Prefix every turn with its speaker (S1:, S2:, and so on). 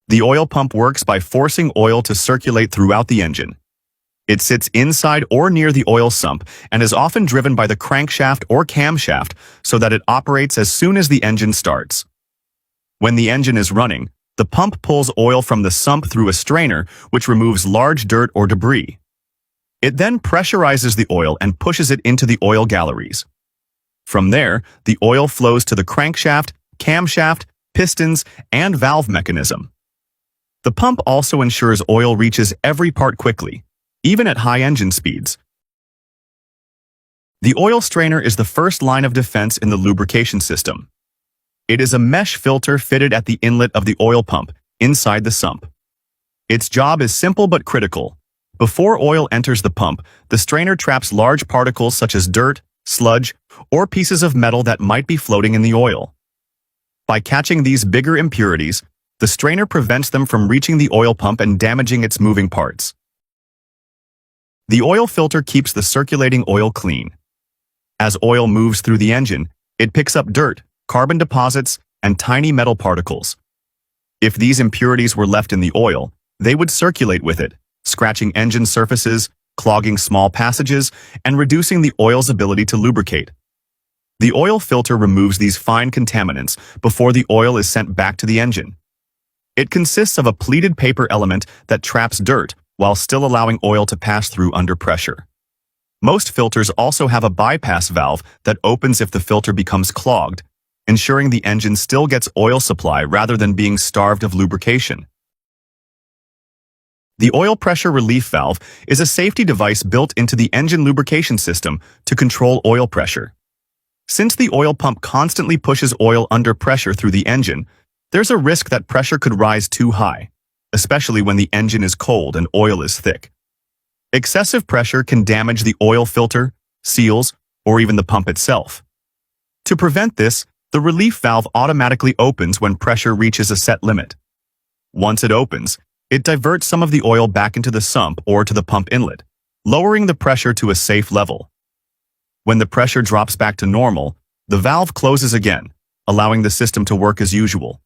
S1: The oil pump works by forcing oil to circulate throughout the engine. It sits inside or near the oil sump and is often driven by the crankshaft or camshaft so that it operates as soon as the engine starts. When the engine is running, the pump pulls oil from the sump through a strainer, which removes large dirt or debris. It then pressurizes the oil and pushes it into the oil galleries. From there, the oil flows to the crankshaft, camshaft, pistons, and valve mechanism. The pump also ensures oil reaches every part quickly, even at high engine speeds. The oil strainer is the first line of defense in the lubrication system. It is a mesh filter fitted at the inlet of the oil pump, inside the sump. Its job is simple but critical. Before oil enters the pump, the strainer traps large particles such as dirt, sludge, or pieces of metal that might be floating in the oil. By catching these bigger impurities, the strainer prevents them from reaching the oil pump and damaging its moving parts. The oil filter keeps the circulating oil clean. As oil moves through the engine, it picks up dirt, carbon deposits, and tiny metal particles. If these impurities were left in the oil, they would circulate with it, scratching engine surfaces, clogging small passages, and reducing the oil's ability to lubricate. The oil filter removes these fine contaminants before the oil is sent back to the engine. It consists of a pleated paper element that traps dirt while still allowing oil to pass through under pressure. Most filters also have a bypass valve that opens if the filter becomes clogged, ensuring the engine still gets oil supply rather than being starved of lubrication. The oil pressure relief valve is a safety device built into the engine lubrication system to control oil pressure. Since the oil pump constantly pushes oil under pressure through the engine, there's a risk that pressure could rise too high, especially when the engine is cold and oil is thick. Excessive pressure can damage the oil filter, seals, or even the pump itself. To prevent this, the relief valve automatically opens when pressure reaches a set limit. Once it opens, it diverts some of the oil back into the sump or to the pump inlet, lowering the pressure to a safe level. When the pressure drops back to normal, the valve closes again, allowing the system to work as usual.